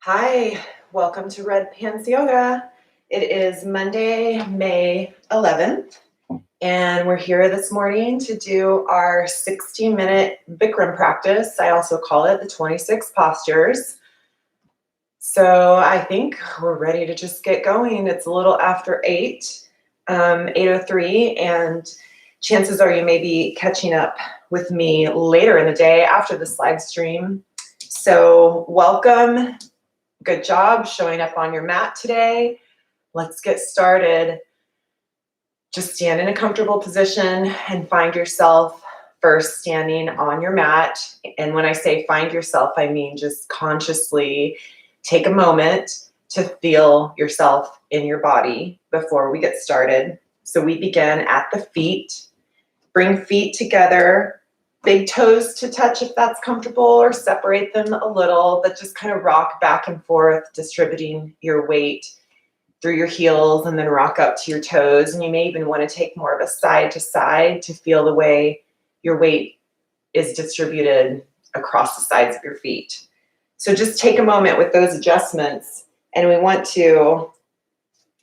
Hi, welcome to Red Pants Yoga. It is Monday, May 11th, and we're here this morning to do our 60-minute Bikram practice. I also call it the 26 postures. So I think we're ready to just get going. It's a little after 8:03, and chances are you may be catching up with me later in the day after this live stream. So welcome. Good job showing up on your mat today. Let's get started. Just stand in a comfortable position and find yourself first standing on your mat. And when I say find yourself, I mean just consciously take a moment to feel yourself in your body before we get started. So we begin at the feet. Bring feet together. Big toes to touch if that's comfortable, or separate them a little, but just kind of rock back and forth, distributing your weight through your heels and then rock up to your toes. And you may even want to take more of a side to side to feel the way your weight is distributed across the sides of your feet. So just take a moment with those adjustments. And we want to,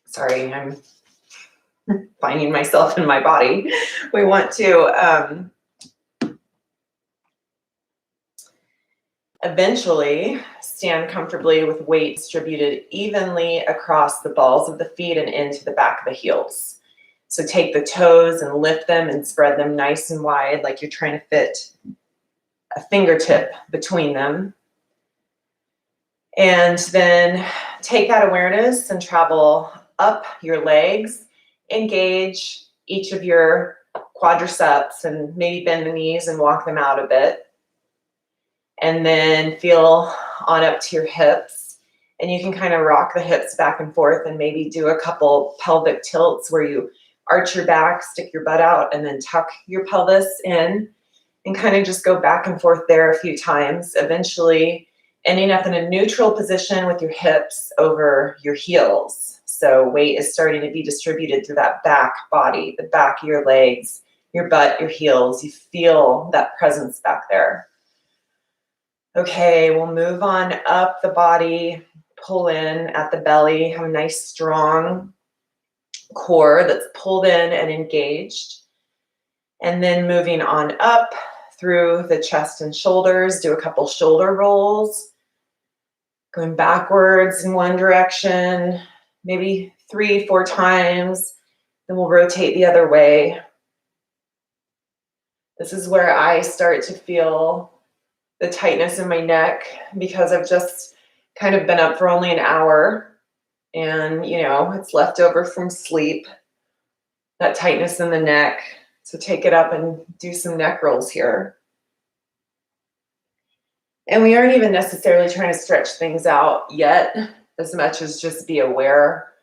sorry, I'm finding myself in my body. We want to eventually stand comfortably with weight distributed evenly across the balls of the feet and into the back of the heels. So take the toes and lift them and spread them nice and wide, like you're trying to fit a fingertip between them. And then take that awareness and travel up your legs. Engage each of your quadriceps and maybe bend the knees and walk them out a bit. And then feel on up to your hips. And you can kind of rock the hips back and forth and maybe do a couple pelvic tilts where you arch your back, stick your butt out, and then tuck your pelvis in and kind of just go back and forth there a few times, eventually ending up in a neutral position with your hips over your heels. So weight is starting to be distributed through that back body, the back of your legs, your butt, your heels. You feel that presence back there. Okay, we'll move on up the body, pull in at the belly, have a nice strong core that's pulled in and engaged. And then moving on up through the chest and shoulders, do a couple shoulder rolls, going backwards in one direction, maybe 3-4 times. Then we'll rotate the other way. This is where I start to feel the tightness in my neck because I've just kind of been up for only an hour and, it's left over from sleep, that tightness in the neck. So take it up and do some neck rolls here. And we aren't even necessarily trying to stretch things out yet, as much as just be aware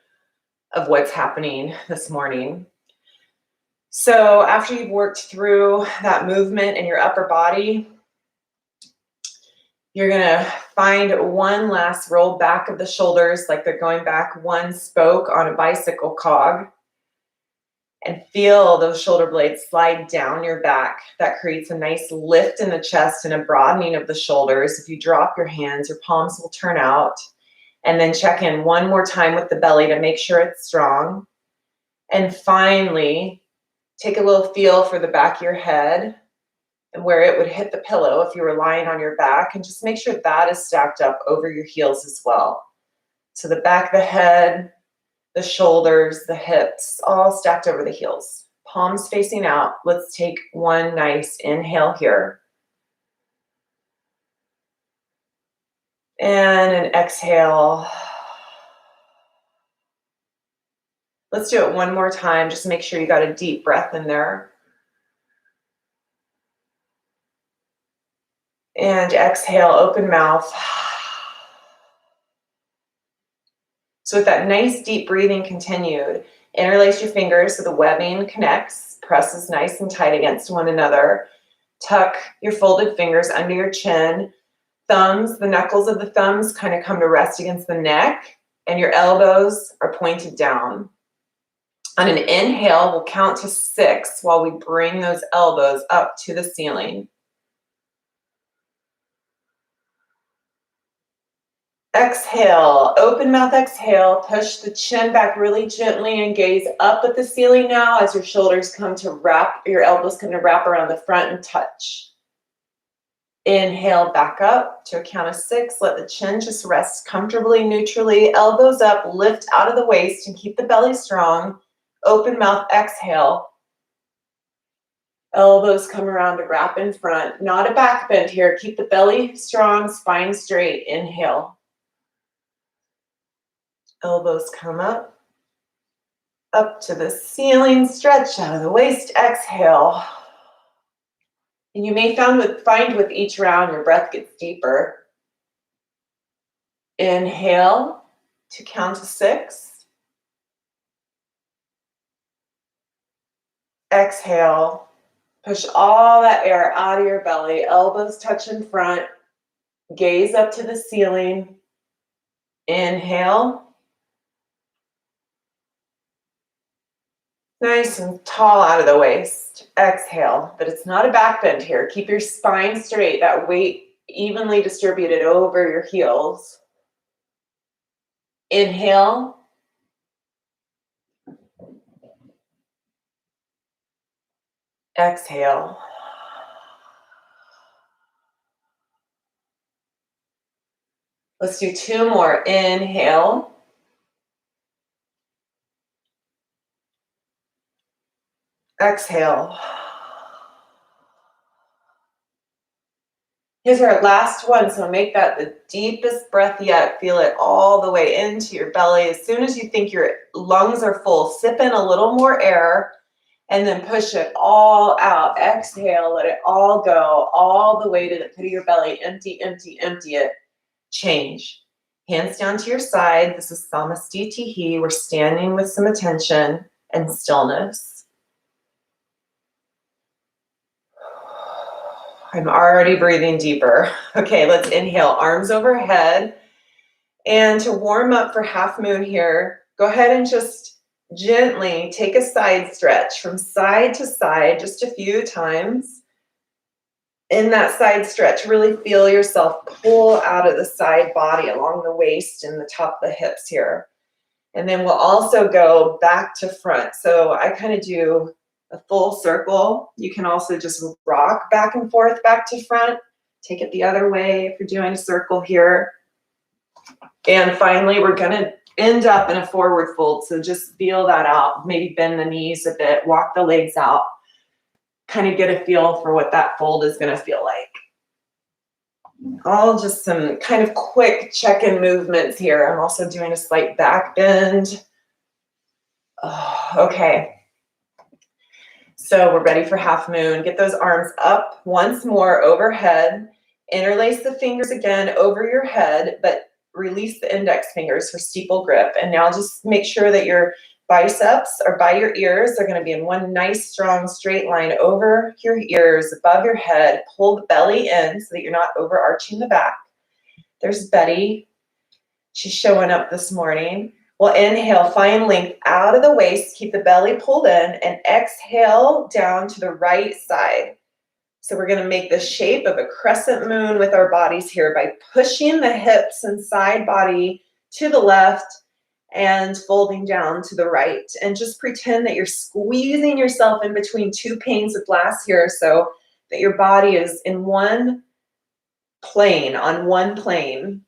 of what's happening this morning. So after you've worked through that movement in your upper body, you're going to find one last roll back of the shoulders, like they're going back one spoke on a bicycle cog, and feel those shoulder blades slide down your back. That creates a nice lift in the chest and a broadening of the shoulders. If you drop your hands, your palms will turn out. And then check in one more time with the belly to make sure it's strong. And finally, take a little feel for the back of your head and where it would hit the pillow if you were lying on your back, and just make sure that is stacked up over your heels as well. So the back of the head, the shoulders, the hips, all stacked over the heels. Palms facing out. Let's take one nice inhale here. And an exhale. Let's do it one more time. Just make sure you got a deep breath in there. And exhale, open mouth. So with that nice deep breathing continued, interlace your fingers so the webbing connects, presses nice and tight against one another. Tuck your folded fingers under your chin. Thumbs, the knuckles of the thumbs kind of come to rest against the neck, and your elbows are pointed down. On an inhale, we'll count to 6 while we bring those elbows up to the ceiling. Exhale, open mouth exhale, push the chin back really gently and gaze up at the ceiling now as your shoulders come to wrap, your elbows come to wrap around the front and touch. Inhale, back up to a count of 6. Let the chin just rest comfortably, neutrally. Elbows up, lift out of the waist and keep the belly strong. Open mouth, exhale. Elbows come around to wrap in front. Not a back bend here. Keep the belly strong, spine straight. Inhale. Elbows come up to the ceiling. Stretch out of the waist. Exhale. And you may find with each round your breath gets deeper. Inhale to count to 6. Exhale. Push all that air out of your belly. Elbows touch in front. Gaze up to the ceiling. Inhale. Nice and tall out of the waist. Exhale, but it's not a back bend here. Keep your spine straight, that weight evenly distributed over your heels. Inhale. Exhale. Let's do 2 more. Inhale. Exhale. Here's our last one, so make that the deepest breath yet. Feel it all the way into your belly. As soon as you think your lungs are full, sip in a little more air and then push it all out. Exhale, let it all go, all the way to the pit of your belly. Empty, empty, empty it. Change. Hands down to your side. This is Samastitihi. We're standing with some attention and stillness. I'm already breathing deeper. Okay, let's inhale, arms overhead. And to warm up for half moon here, go ahead and just gently take a side stretch from side to side just a few times. In that side stretch, really feel yourself pull out of the side body along the waist and the top of the hips here. And then we'll also go back to front. So I kind of do a full circle. You can also just rock back and forth, back to front. Take it the other way if you're doing a circle here. And finally, we're going to end up in a forward fold. So just feel that out. Maybe bend the knees a bit, walk the legs out. Kind of get a feel for what that fold is going to feel like. All just some kind of quick check-in movements here. I'm also doing a slight back bend. Oh, okay. So we're ready for half moon. Get those arms up once more overhead. Interlace the fingers again over your head, but release the index fingers for steeple grip. And now just make sure that your biceps are by your ears. They're going to be in one nice, strong, straight line over your ears, above your head. Pull the belly in so that you're not overarching the back. There's Betty. She's showing up this morning. We'll inhale, find length out of the waist, keep the belly pulled in, and exhale down to the right side. So we're going to make the shape of a crescent moon with our bodies here by pushing the hips and side body to the left and folding down to the right. And just pretend that you're squeezing yourself in between 2 panes of glass here so that your body is in one plane, on one plane.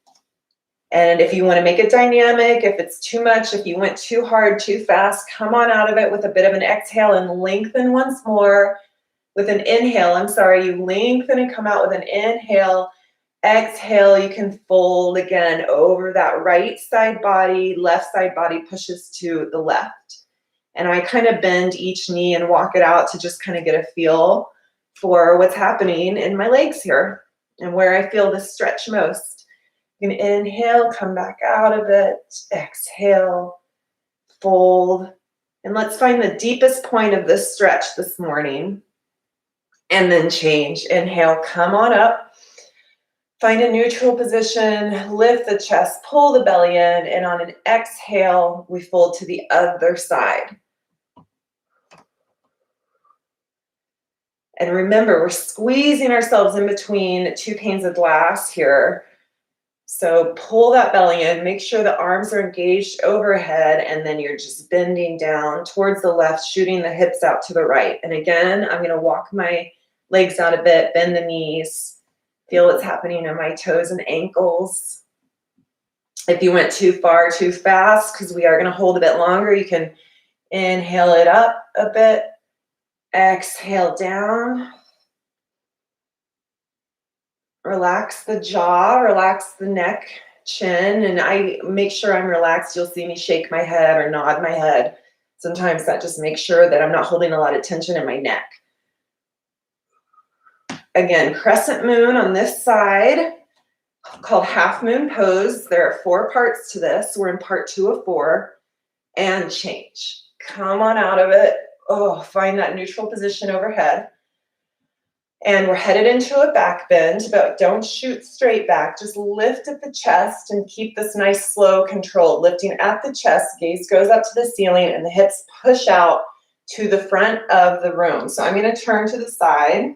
And if you want to make it dynamic, if it's too much, if you went too hard, too fast, come on out of it with a bit of an exhale and lengthen once more with an inhale. You lengthen and come out with an inhale. Exhale, you can fold again over that right side body, left side body pushes to the left. And I kind of bend each knee and walk it out to just kind of get a feel for what's happening in my legs here and where I feel the stretch most. You can inhale, come back out of it, exhale, fold. And let's find the deepest point of this stretch this morning. And then change. Inhale, come on up. Find a neutral position, lift the chest, pull the belly in, and on an exhale, we fold to the other side. And remember, we're squeezing ourselves in between 2 panes of glass here. So pull that belly in, make sure the arms are engaged overhead, and then you're just bending down towards the left, shooting the hips out to the right. And again, I'm gonna walk my legs out a bit, bend the knees, feel what's happening in my toes and ankles. If you went too far, too fast, because we are gonna hold a bit longer, you can inhale it up a bit, exhale down. Relax the jaw, relax the neck, chin, and I make sure I'm relaxed. You'll see me shake my head or nod my head. Sometimes that just makes sure that I'm not holding a lot of tension in my neck. Again, crescent moon on this side, called half moon pose. There are 4 parts to this. We're in part 2 of 4. And change. Come on out of it. Oh, find that neutral position overhead. And we're headed into a back bend, but don't shoot straight back. Just lift at the chest and keep this nice slow control. Lifting at the chest, gaze goes up to the ceiling, and the hips push out to the front of the room. So I'm going to turn to the side.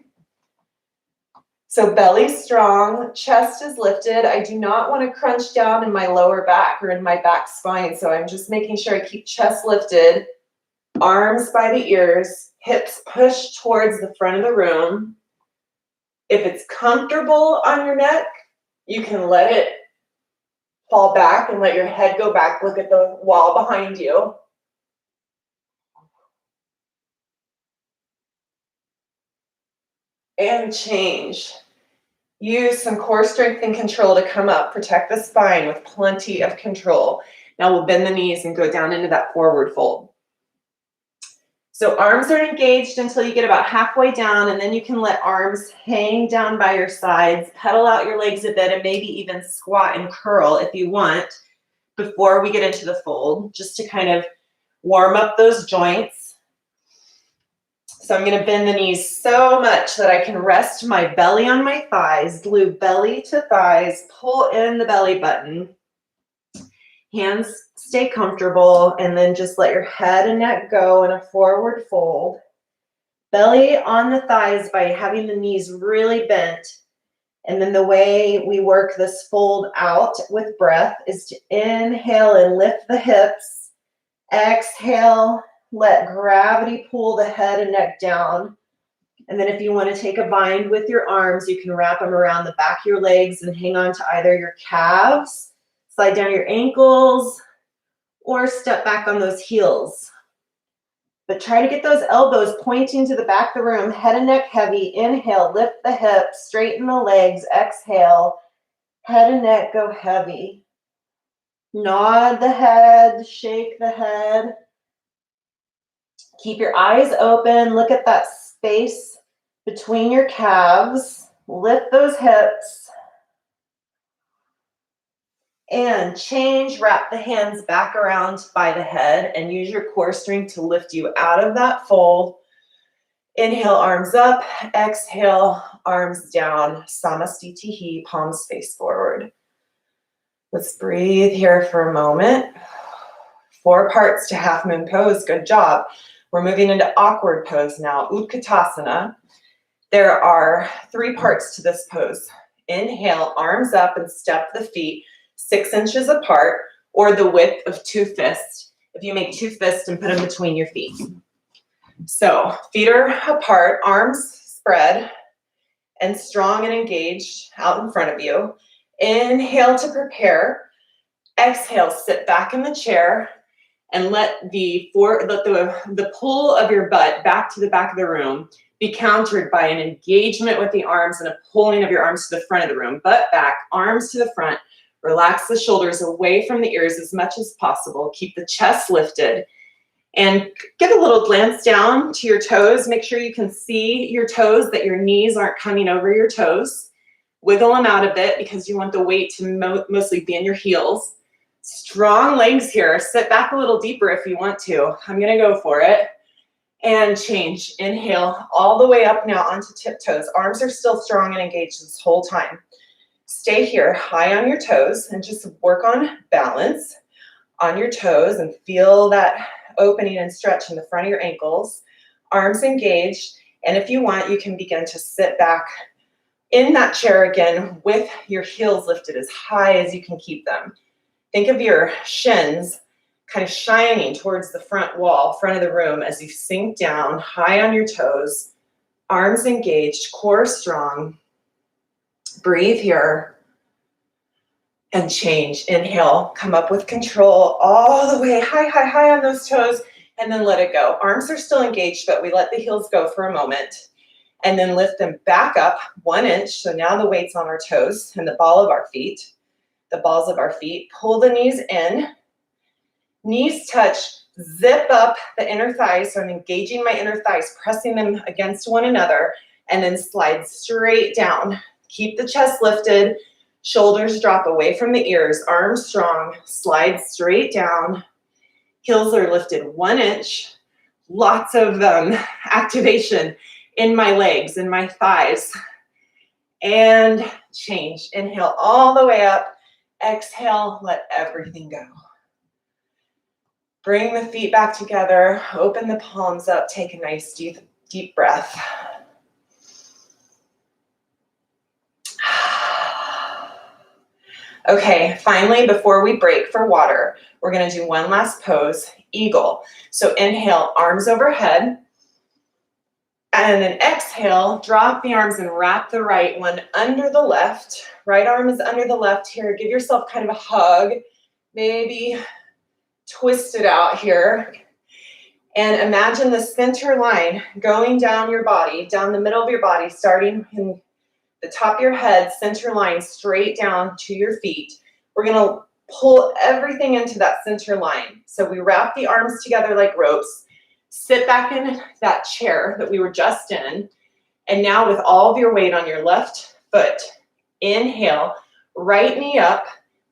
So belly strong, chest is lifted. I do not want to crunch down in my lower back or in my back spine. So I'm just making sure I keep chest lifted, arms by the ears, hips push towards the front of the room. If it's comfortable on your neck, you can let it fall back and let your head go back. Look at the wall behind you. And change. Use some core strength and control to come up. Protect the spine with plenty of control. Now we'll bend the knees and go down into that forward fold. So arms are engaged until you get about halfway down, and then you can let arms hang down by your sides, pedal out your legs a bit, and maybe even squat and curl if you want before we get into the fold, just to kind of warm up those joints. So I'm going to bend the knees so much that I can rest my belly on my thighs, glue belly to thighs, pull in the belly button. Hands stay comfortable, and then just let your head and neck go in a forward fold. Belly on the thighs by having the knees really bent. And then the way we work this fold out with breath is to inhale and lift the hips. Exhale, let gravity pull the head and neck down. And then if you want to take a bind with your arms, you can wrap them around the back of your legs and hang on to either your calves, slide down your ankles, or step back on those heels. But try to get those elbows pointing to the back of the room, head and neck heavy. Inhale, lift the hips, straighten the legs. Exhale, head and neck go heavy. Nod the head, shake the head. Keep your eyes open. Look at that space between your calves. Lift those hips. And change, wrap the hands back around by the head and use your core strength to lift you out of that fold. Inhale, arms up. Exhale, arms down. Samastitihi, palms face forward. Let's breathe here for a moment. 4 parts to half moon pose. Good job. We're moving into awkward pose now, Utkatasana. There are 3 parts to this pose. Inhale, arms up and step the feet 6 inches apart, or the width of 2 fists. If you make 2 fists and put them between your feet. So feet are apart, arms spread and strong and engaged out in front of you. Inhale to prepare. Exhale, sit back in the chair and let the pull of your butt back to the back of the room be countered by an engagement with the arms and a pulling of your arms to the front of the room. Butt back, arms to the front. Relax the shoulders away from the ears as much as possible. Keep the chest lifted. And get a little glance down to your toes. Make sure you can see your toes, that your knees aren't coming over your toes. Wiggle them out a bit because you want the weight to mostly be in your heels. Strong legs here. Sit back a little deeper if you want to. I'm going to go for it. And change. Inhale all the way up now onto tiptoes. Arms are still strong and engaged this whole time. Stay here high on your toes and just work on balance on your toes and feel that opening and stretch in the front of your ankles. Arms engaged. And if you want, you can begin to sit back In that chair again, with your heels lifted as high as you can keep them. Think of your shins kind of shining towards the front wall, front of the room, as you sink down high on your toes, arms engaged, core strong. Breathe here and change. Inhale, come up with control all the way high, high, high on those toes, and then let it go. Arms are still engaged, but we let the heels go for a moment. And then lift them back up 1 inch. So now the weight's on our toes and the ball of our feet, the balls of our feet. Pull the knees in. Knees touch, zip up the inner thighs. So I'm engaging my inner thighs, pressing them against one another, and then slide straight down. Keep the chest lifted, shoulders drop away from the ears, arms strong, slide straight down. Heels are lifted 1 inch. Lots of activation in my legs, in my thighs. And change. Inhale all the way up. Exhale, let everything go. Bring the feet back together. Open the palms up. Take a nice deep breath. Okay, finally, before we break for water, we're going to do one last pose, eagle. So inhale, arms overhead. And then exhale, drop the arms and wrap the right one under the left. Right arm is under the left here. Give yourself kind of a hug. Maybe twist it out here. And imagine the center line going down your body, down the middle of your body, starting in the top of your head, center line straight down to your feet. We're going to pull everything into that center line. So we wrap the arms together like ropes. Sit back in that chair that we were just in. And now with all of your weight on your left foot, inhale, right knee up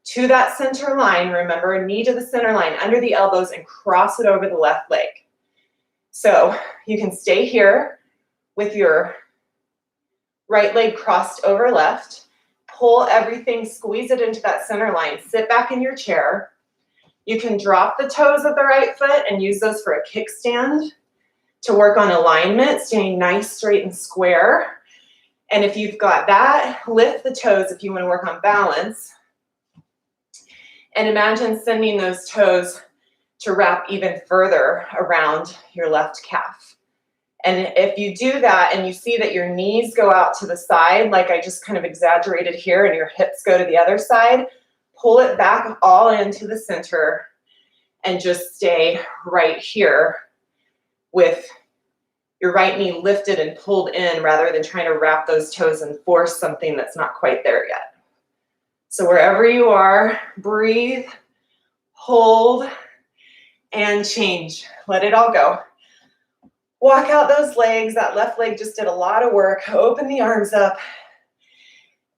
to that center line. Remember, knee to the center line, under the elbows, and cross it over the left leg. So you can stay here with your right leg crossed over left. Pull everything, squeeze it into that center line. Sit back in your chair. You can drop the toes of the right foot and use those for a kickstand to work on alignment, staying nice, straight, and square. And if you've got that, lift the toes if you want to work on balance. And imagine sending those toes to wrap even further around your left calf. And if you do that and you see that your knees go out to the side, like I just kind of exaggerated here, and your hips go to the other side, pull it back all into the center and just stay right here with your right knee lifted and pulled in rather than trying to wrap those toes and force something that's not quite there yet. So wherever you are, breathe, hold, and change. Let it all go. Walk out those legs. That left leg just did a lot of work. Open the arms up.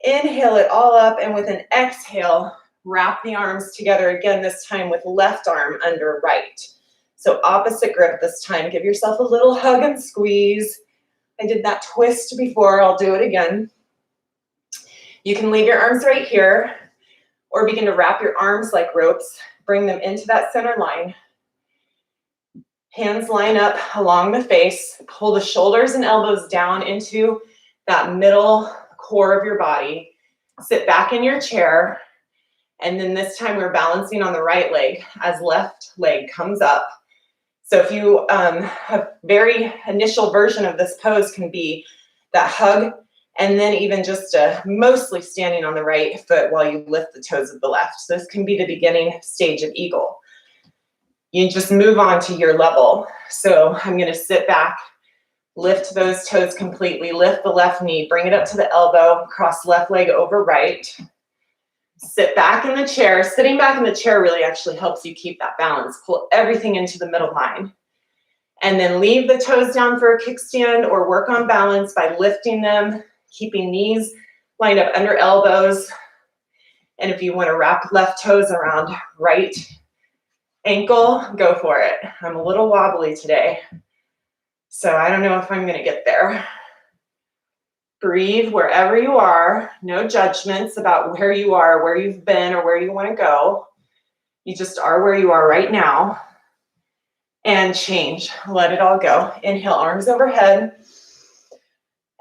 Inhale it all up, and with an exhale, wrap the arms together again, this time with left arm under right. So opposite grip this time. Give yourself a little hug and squeeze. I did that twist before. I'll do it again. You can leave your arms right here or begin to wrap your arms like ropes. Bring them into that center line. Hands line up along the face. Pull the shoulders and elbows down into that middle core of your body. Sit back in your chair. And then this time we're balancing on the right leg as left leg comes up. So if you a very initial version of this pose can be that hug, and then even just mostly standing on the right foot while you lift the toes of the left. So this can be the beginning stage of eagle. You just move on to your level. So I'm going to sit back, lift those toes completely, lift the left knee, bring it up to the elbow, cross left leg over right. Sit back in the chair. Sitting back in the chair really actually helps you keep that balance. Pull everything into the middle line. And then leave the toes down for a kickstand or work on balance by lifting them, keeping knees lined up under elbows. And if you want to wrap left toes around right ankle, go for it. I'm a little wobbly today, so I don't know if I'm going to get there. Breathe wherever you are. No judgments about where you are, where you've been, or where you want to go. You just are where you are right now. And change. Let it all go. Inhale, arms overhead.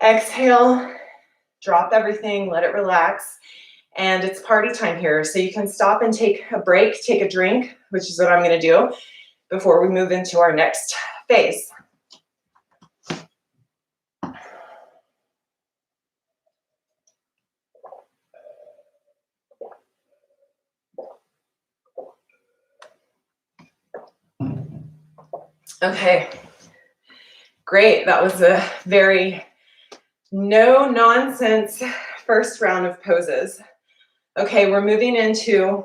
Exhale, Drop everything, let it relax. And it's party time here. So you can stop and take a break, take a drink, which is what I'm going to do before we move into our next phase. Okay, great. That was a very no nonsense first round of poses. Okay, we're moving into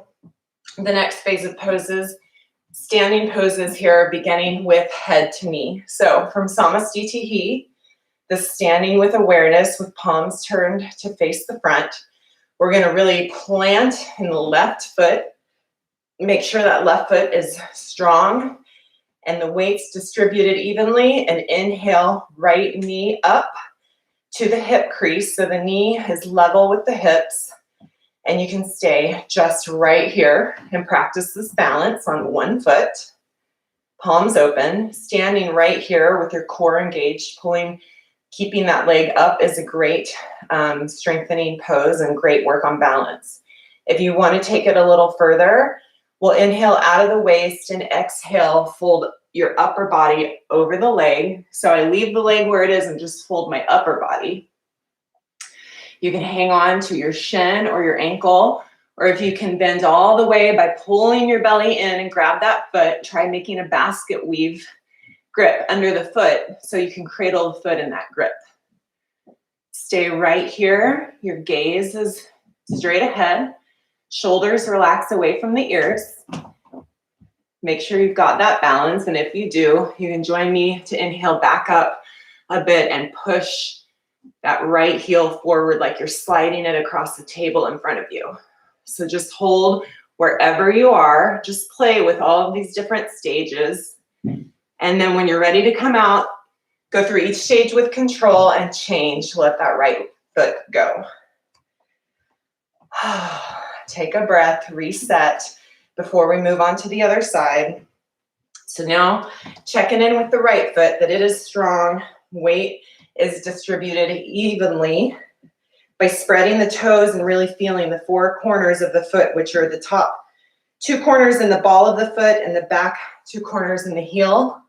the next phase of poses, standing poses here, beginning with head to knee. So from Samastitihi, the standing with awareness with palms turned to face the front. We're going to really plant in the left foot. Make sure that left foot is strong and the weight's distributed evenly. And inhale, right knee up to the hip crease. So the knee is level with the hips. And you can stay just right here and practice this balance on one foot. Palms open, standing right here with your core engaged, keeping that leg up is a great strengthening pose and great work on balance. If you want to take it a little further, we'll inhale out of the waist and exhale, fold your upper body over the leg. So I leave the leg where it is and just fold my upper body. You can hang on to your shin or your ankle, or if you can bend all the way by pulling your belly in and grab that foot, try making a basket weave grip under the foot so you can cradle the foot in that grip. Stay right here. Your gaze is straight ahead. Shoulders relax away from the ears. Make sure you've got that balance, and if you do, you can join me to inhale back up a bit and push that right heel forward like you're sliding it across the table in front of you. So just hold wherever you are. Just play with all of these different stages. And then when you're ready to come out, go through each stage with control and change. Let that right foot go. Take a breath, reset before we move on to the other side. So now checking in with the right foot that it is strong, weight is distributed evenly by spreading the toes and really feeling the four corners of the foot, which are the top two corners in the ball of the foot and the back two corners in the heel.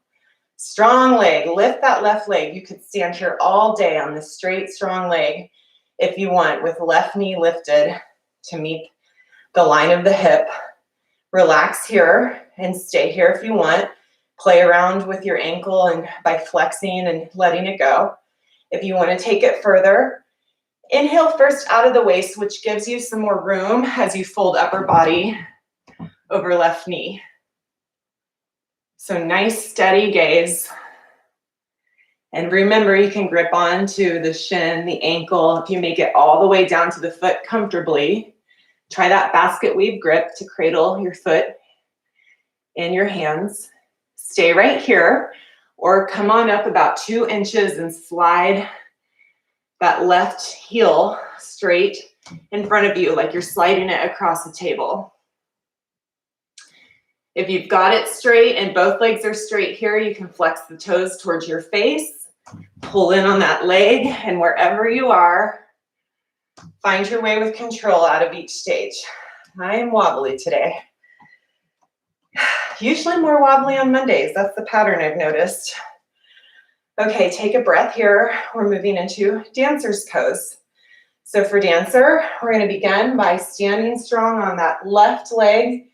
Strong leg, lift that left leg. You could stand here all day on this straight, strong leg if you want, with left knee lifted to meet the line of the hip. Relax here and stay here if you want. Play around with your ankle and by flexing and letting it go. If you want to take it further, inhale first out of the waist, which gives you some more room as you fold upper body over left knee. So nice steady gaze. And remember, you can grip onto the shin, the ankle. If you make it all the way down to the foot comfortably, try that basket weave grip to cradle your foot in your hands. Stay right here or come on up about 2 inches and slide that left heel straight in front of you like you're sliding it across the table. If you've got it straight and both legs are straight here, you can flex the toes towards your face, pull in on that leg, and wherever you are, find your way with control out of each stage. I am wobbly today. Usually more wobbly on Mondays. That's the pattern I've noticed. Okay, take a breath here. We're moving into dancer's pose. So for dancer, we're going to begin by standing strong on that left leg.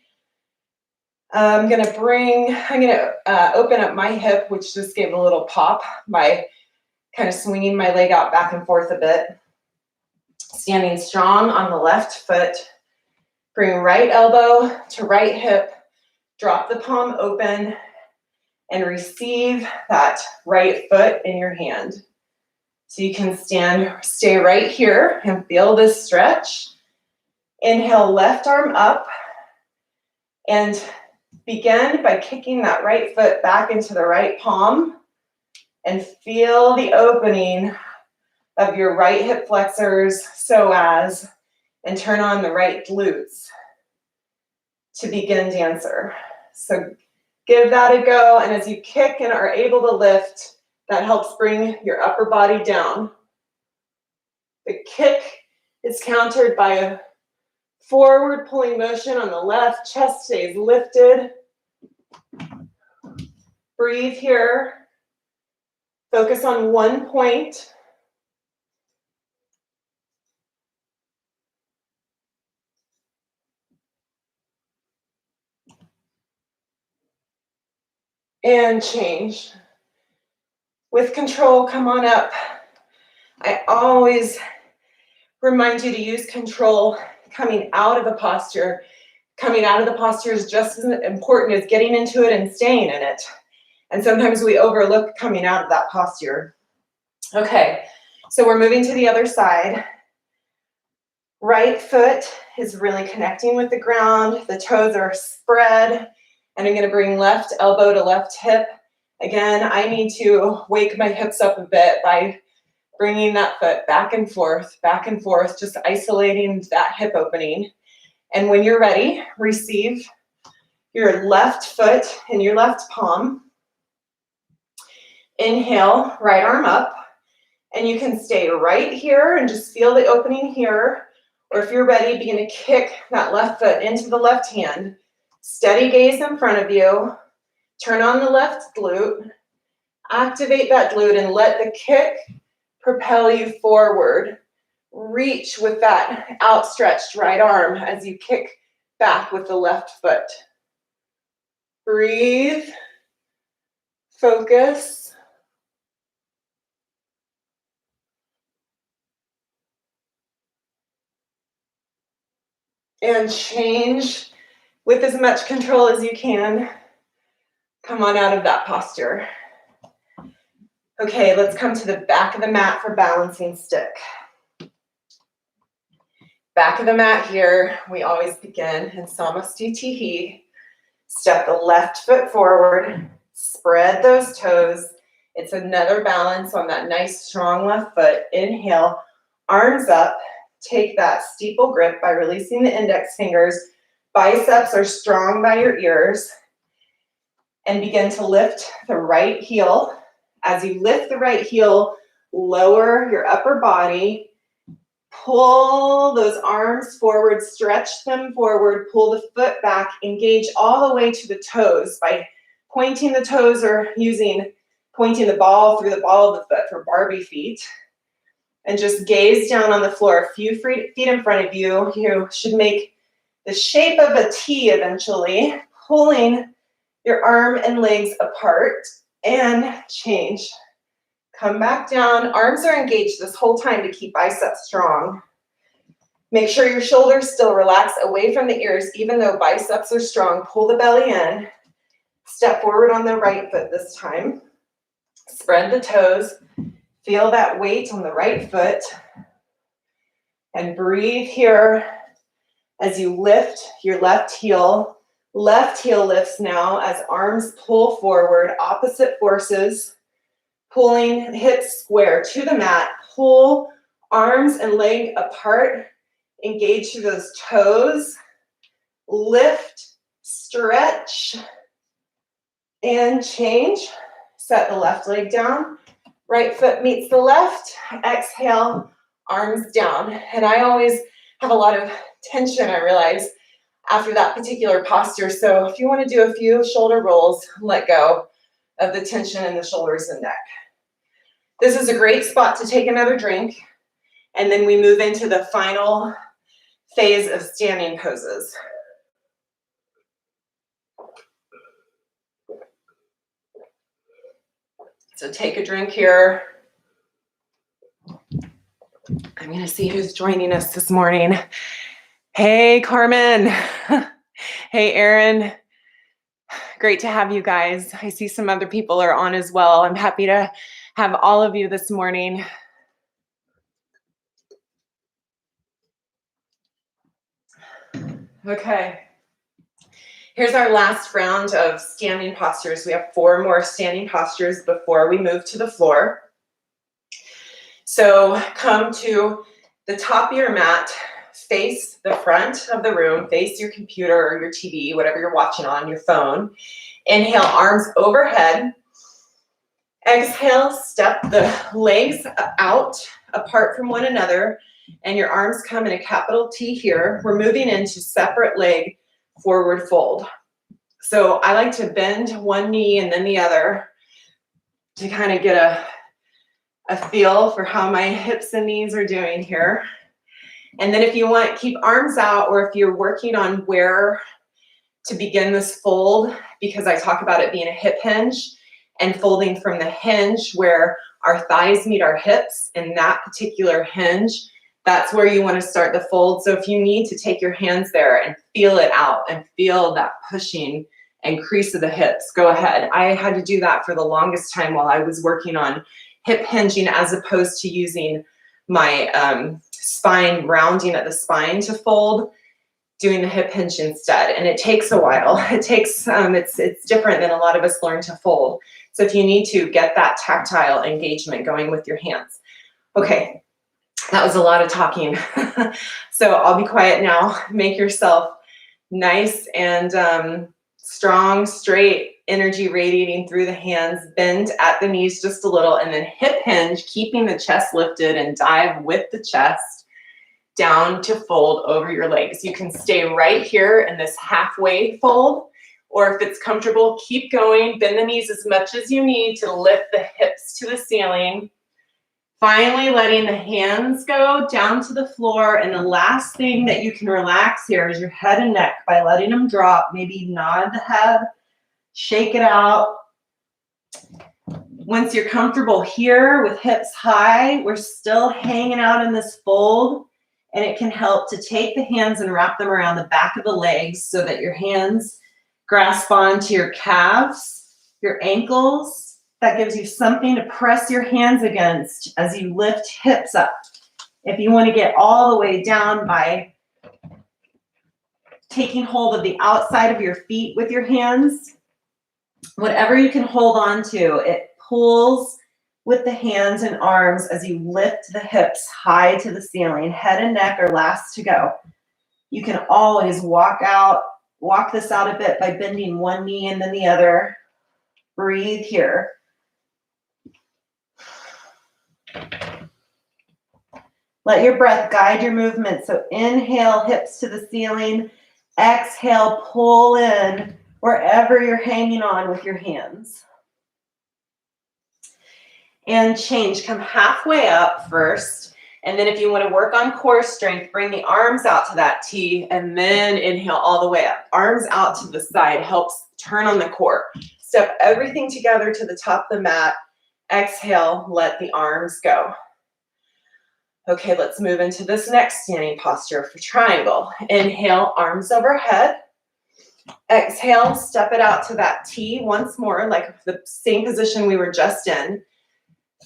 I'm going to open up my hip, which just gave a little pop by kind of swinging my leg out back and forth a bit. Standing strong on the left foot. Bring right elbow to right hip. Drop the palm open and receive that right foot in your hand. So you can stay right here and feel this stretch. Inhale, left arm up and begin by kicking that right foot back into the right palm and feel the opening of your right hip flexors, psoas, and turn on the right glutes to begin dancer. So give that a go, and as you kick and are able to lift, that helps bring your upper body down. The kick is countered by a forward pulling motion on the left. Chest stays lifted. Breathe here. Focus on one point. And change. With control, come on up. I always remind you to use control coming out of the posture. Coming out of the posture is just as important as getting into it and staying in it. And sometimes we overlook coming out of that posture. Okay, so we're moving to the other side. Right foot is really connecting with the ground. The toes are spread. And I'm going to bring left elbow to left hip. Again, I need to wake my hips up a bit by bringing that foot back and forth, just isolating that hip opening. And when you're ready, receive your left foot in your left palm. Inhale, right arm up. And you can stay right here and just feel the opening here. Or if you're ready, begin to kick that left foot into the left hand. Steady gaze in front of you. Turn on the left glute. Activate that glute and let the kick propel you forward. Reach with that outstretched right arm as you kick back with the left foot. Breathe. Focus. And change with as much control as you can. Come on out of that posture. Okay, let's come to the back of the mat for balancing stick. Back of the mat here, we always begin in Samastitihi. Step the left foot forward, spread those toes. It's another balance on that nice strong left foot. Inhale, arms up. Take that steeple grip by releasing the index fingers. Biceps are strong by your ears. And begin to lift the right heel. As you lift the right heel, lower your upper body. Pull those arms forward, stretch them forward, pull the foot back, engage all the way to the toes by pointing the toes or pointing the ball through the ball of the foot for Barbie feet. And just gaze down on the floor, a few feet in front of you. You should make the shape of a T eventually, pulling your arm and legs apart and change. Come back down. Arms are engaged this whole time to keep biceps strong. Make sure your shoulders still relax away from the ears, even though biceps are strong. Pull the belly in. Step forward on the right foot this time. Spread the toes. Feel that weight on the right foot. And breathe here as you lift your left heel. Left heel lifts now as arms pull forward, opposite forces. Pulling hips square to the mat. Pull arms and leg apart. Engage through those toes. Lift, stretch, and change. Set the left leg down. Right foot meets the left. Exhale, arms down. And I always have a lot of tension, I realize, after that particular posture. So if you want to do a few shoulder rolls, let go of the tension in the shoulders and neck. This is a great spot to take another drink. And then we move into the final phase of standing poses. So take a drink here. I'm going to see who's joining us this morning. Hey, Carmen. Hey, Aaron. Great to have you guys. I see some other people are on as well. I'm happy to have all of you this morning. Okay. Here's our last round of standing postures. We have 4 more standing postures before we move to the floor. So come to the top of your mat, face the front of the room, face your computer or your TV, whatever you're watching on your phone. Inhale, arms overhead. Exhale, step the legs out apart from one another, and your arms come in a capital T here. We're moving into separate leg forward fold. So I like to bend one knee and then the other to kind of get a feel for how my hips and knees are doing here. And then if you want, keep arms out, or if you're working on where to begin this fold, because I talk about it being a hip hinge and folding from the hinge where our thighs meet our hips, in that particular hinge, that's where you want to start the fold. So if you need to take your hands there and feel it out and feel that pushing and crease of the hips, go ahead. I had to do that for the longest time while I was working on hip hinging, as opposed to using my spine, rounding at the spine to fold, doing the hip hinge instead. And it takes a while. It takes, it's different than a lot of us learn to fold. So if you need to, get that tactile engagement going with your hands. Okay, that was a lot of talking. So I'll be quiet now. Make yourself nice and strong, straight, energy radiating through the hands. Bend at the knees just a little, and then hip hinge, keeping the chest lifted, and dive with the chest down to fold over your legs. You can stay right here in this halfway fold, or if it's comfortable, keep going. Bend the knees as much as you need to lift the hips to the ceiling. Finally, letting the hands go down to the floor. And the last thing that you can relax here is your head and neck by letting them drop. Maybe nod the head, shake it out. Once you're comfortable here with hips high, we're still hanging out in this fold. And it can help to take the hands and wrap them around the back of the legs so that your hands grasp onto your calves, your ankles. That gives you something to press your hands against as you lift hips up. If you want to get all the way down by taking hold of the outside of your feet with your hands, whatever you can hold on to, it pulls with the hands and arms as you lift the hips high to the ceiling. Head and neck are last to go. You can always walk this out a bit by bending one knee and then the other. Breathe here. Let your breath guide your movement. So inhale, hips to the ceiling. Exhale, pull in wherever you're hanging on with your hands. And change. Come halfway up first. And then if you want to work on core strength, bring the arms out to that T and then inhale all the way up. Arms out to the side helps turn on the core. Step everything together to the top of the mat. Exhale, let the arms go. Okay, let's move into this next standing posture for triangle. Inhale, arms overhead. Exhale, step it out to that T once more, like the same position we were just in.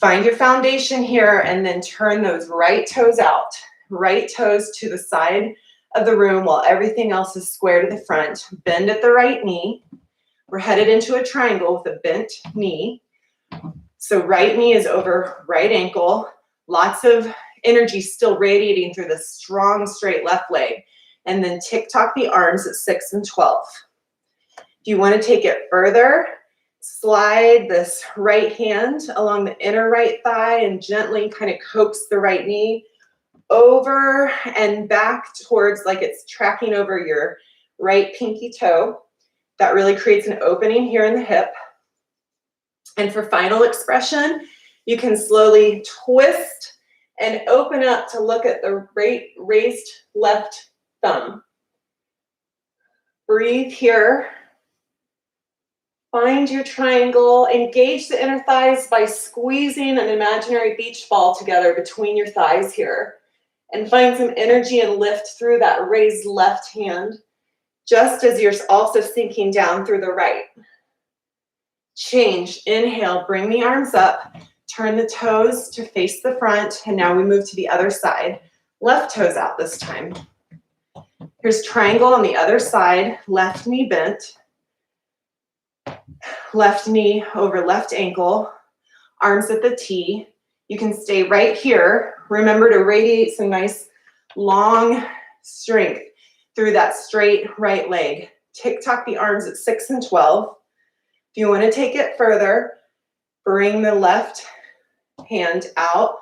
Find your foundation here and then turn those right toes out. Right toes to the side of the room while everything else is square to the front. Bend at the right knee. We're headed into a triangle with a bent knee. So right knee is over right ankle. Lots of energy still radiating through the strong, straight left leg. And then tick-tock the arms at 6 and 12. If you want to take it further, slide this right hand along the inner right thigh and gently kind of coax the right knee over and back towards, like it's tracking over your right pinky toe. That really creates an opening here in the hip. And for final expression, you can slowly twist and open up to look at the raised left thumb. Breathe here. Find your triangle. Engage the inner thighs by squeezing an imaginary beach ball together between your thighs here. And find some energy and lift through that raised left hand, just as you're also sinking down through the right. Change. Inhale, bring the arms up. Turn the toes to face the front, and now we move to the other side. Left toes out this time. Here's triangle on the other side, left knee bent. Left knee over left ankle, arms at the T. You can stay right here. Remember to radiate some nice long strength through that straight right leg. Tick-tock the arms at 6 and 12. If you want to take it further, bring the left hand out,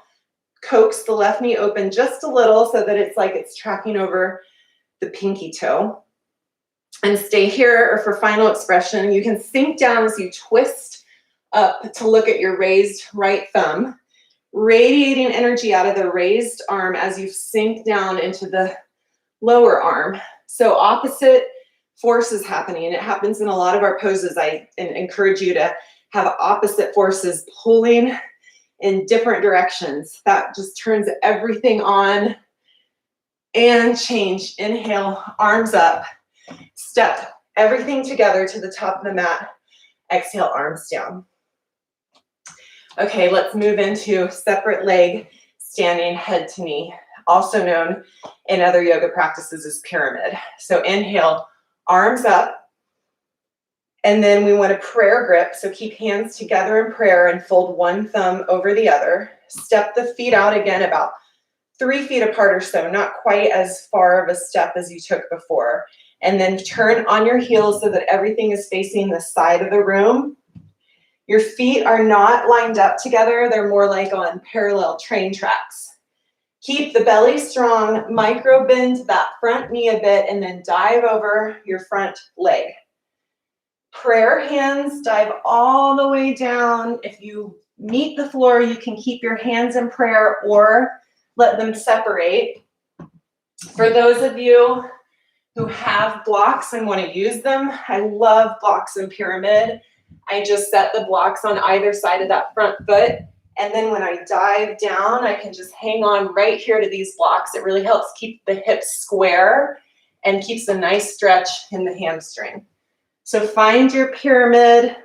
coax the left knee open just a little so that it's like it's tracking over the pinky toe. And stay here, or for final expression, you can sink down as you twist up to look at your raised right thumb, radiating energy out of the raised arm as you sink down into the lower arm. So opposite forces happening. It happens in a lot of our poses. I encourage you to have opposite forces pulling in different directions. That just turns everything on. And change. Inhale, arms up. Step everything together to the top of the mat. Exhale, arms down. Okay, let's move into separate leg standing head to knee, also known in other yoga practices as pyramid. So inhale, arms up. And then we want a prayer grip. So keep hands together in prayer and fold one thumb over the other. Step the feet out again about 3 feet apart or so, not quite as far of a step as you took before. And then turn on your heels so that everything is facing the side of the room. Your feet are not lined up together. They're more like on parallel train tracks. Keep the belly strong, micro bend that front knee a bit, and then dive over your front leg. Prayer hands dive all the way down. If you meet the floor, you can keep your hands in prayer or let them separate. For those of you who have blocks and want to use them, I love blocks in pyramid. I just set the blocks on either side of that front foot. And then when I dive down, I can just hang on right here to these blocks. It really helps keep the hips square and keeps a nice stretch in the hamstring. So find your pyramid.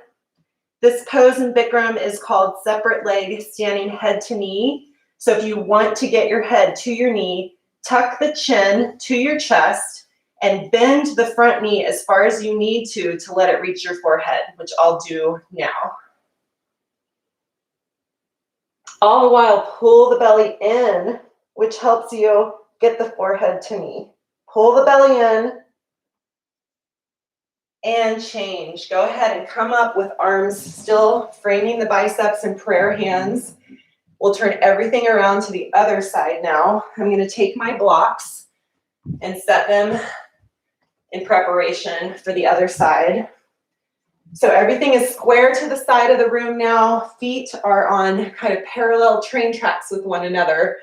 This pose in Bikram is called separate leg standing head to knee. So if you want to get your head to your knee, tuck the chin to your chest and bend the front knee as far as you need to let it reach your forehead, which I'll do now. All the while, pull the belly in, which helps you get the forehead to knee. Pull the belly in and change. Go ahead and come up with arms still framing the biceps and prayer hands. We'll turn everything around to the other side now. I'm going to take my blocks and set them in preparation for the other side. So everything is square to the side of the room now. Feet are on kind of parallel train tracks with one another.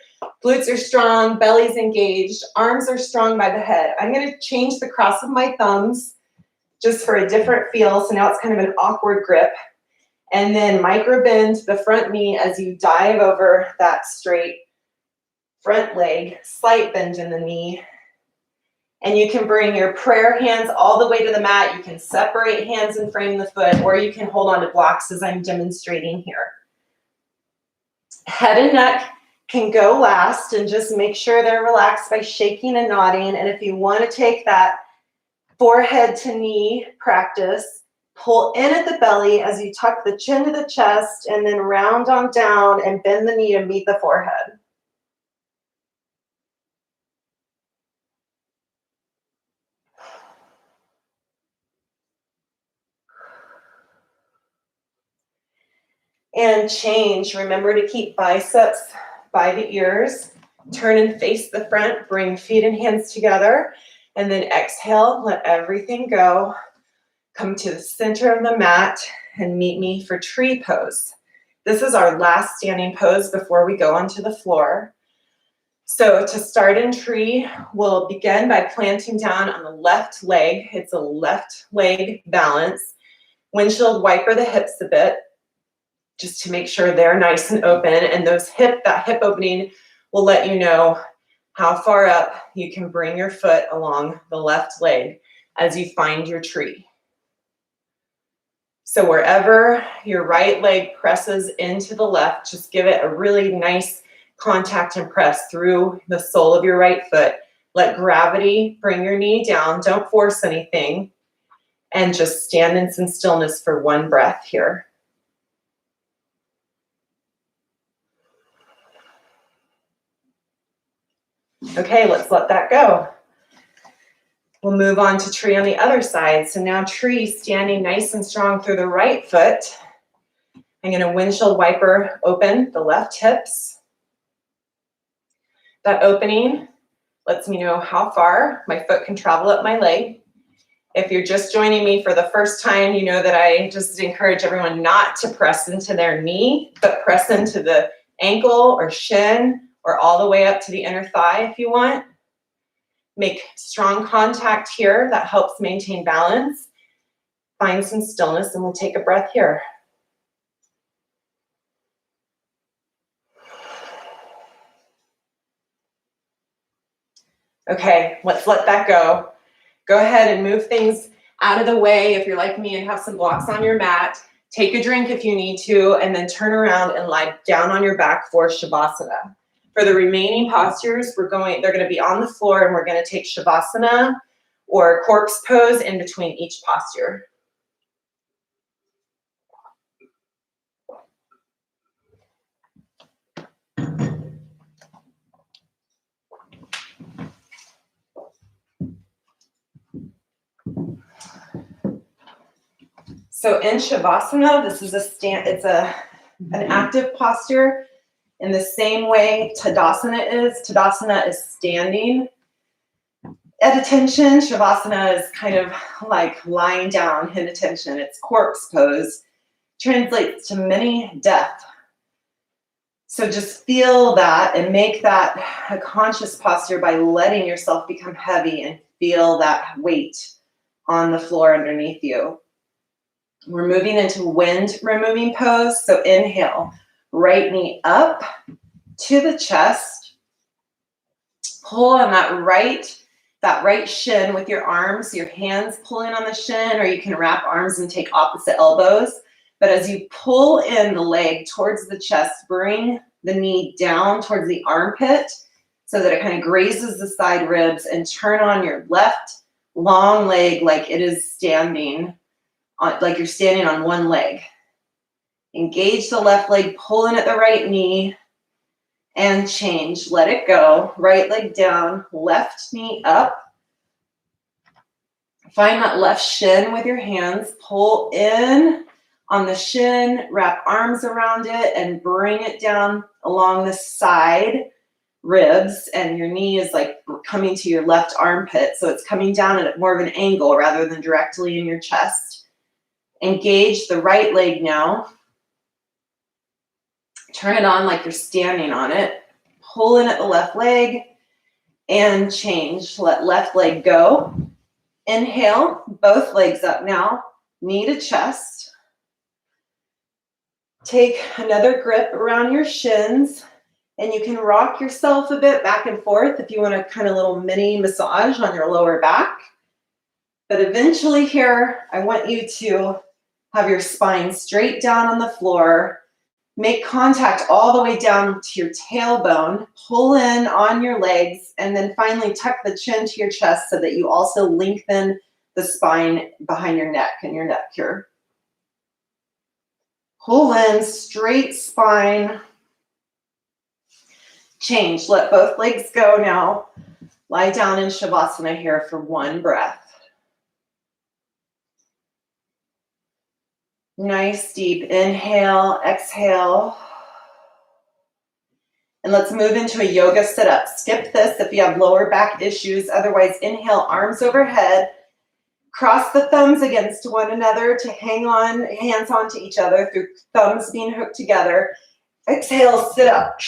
Glutes are strong, belly's engaged, arms are strong by the head. I'm going to change the cross of my thumbs just for a different feel. So now it's kind of an awkward grip. And then micro bend the front knee as you dive over that straight front leg, slight bend in the knee. And you can bring your prayer hands all the way to the mat. You can separate hands and frame the foot, or you can hold on to blocks as I'm demonstrating here. Head and neck can go last, and just make sure they're relaxed by shaking and nodding. And if you want to take that forehead to knee practice, pull in at the belly as you tuck the chin to the chest, and then round on down and bend the knee to meet the forehead. And change. Remember to keep biceps by the ears. Turn and face the front. Bring feet and hands together. And then exhale. Let everything go. Come to the center of the mat and meet me for tree pose. This is our last standing pose before we go onto the floor. So to start in tree, we'll begin by planting down on the left leg. It's a left leg balance. Windshield wiper the hips a bit, just to make sure they're nice and open. And that hip opening will let you know how far up you can bring your foot along the left leg as you find your tree. So wherever your right leg presses into the left, just give it a really nice contact and press through the sole of your right foot. Let gravity bring your knee down. Don't force anything. And just stand in some stillness for one breath here. Okay, let's let that go. We'll move on to tree on the other side. So now tree standing nice and strong through the right foot. I'm going to windshield wiper open the left hips. That opening lets me know how far my foot can travel up my leg. If you're just joining me for the first time, you know that I just encourage everyone not to press into their knee, but press into the ankle or shin or all the way up to the inner thigh if you want. Make strong contact here. That helps maintain balance. Find some stillness and we'll take a breath here. Okay, let's let that go. Go ahead and move things out of the way if you're like me and have some blocks on your mat. Take a drink if you need to, and then turn around and lie down on your back for Shavasana. For the remaining postures, they're going to be on the floor, and we're going to take Shavasana or corpse pose in between each posture. So in Shavasana, this is it's an active posture in the same way Tadasana is. Tadasana is standing at attention. Shavasana is kind of like lying down in attention. It's corpse pose. Translates to many death. So just feel that and make that a conscious posture by letting yourself become heavy and feel that weight on the floor underneath you. We're moving into wind removing pose. So inhale, right knee up to the chest. Pull on that right shin with your arms, your hands pulling on the shin, or you can wrap arms and take opposite elbows. But as you pull in the leg towards the chest, bring the knee down towards the armpit so that it kind of grazes the side ribs, and turn on your left long leg like it is standing. Like you're standing on one leg. Engage the left leg, pull in at the right knee, and change. Let it go. Right leg down, left knee up. Find that left shin with your hands. Pull in on the shin, wrap arms around it, and bring it down along the side ribs. And your knee is like coming to your left armpit. So it's coming down at more of an angle rather than directly in your chest. Engage the right leg now. Turn it on like you're standing on it. Pull in at the left leg and change. Let left leg go. Inhale, both legs up now. Knee to chest. Take another grip around your shins, and you can rock yourself a bit back and forth if you want a kind of little mini massage on your lower back. But eventually here, I want you to have your spine straight down on the floor. Make contact all the way down to your tailbone. Pull in on your legs, and then finally tuck the chin to your chest so that you also lengthen the spine behind your neck and your neck here. Pull in, straight spine. Change. Let both legs go now. Lie down in Shavasana here for one breath. Nice deep inhale, exhale. And let's move into a yoga sit-up. Skip this if you have lower back issues. Otherwise, inhale, arms overhead. Cross the thumbs against one another to hang on, hands onto each other through thumbs being hooked together. Exhale, sit up.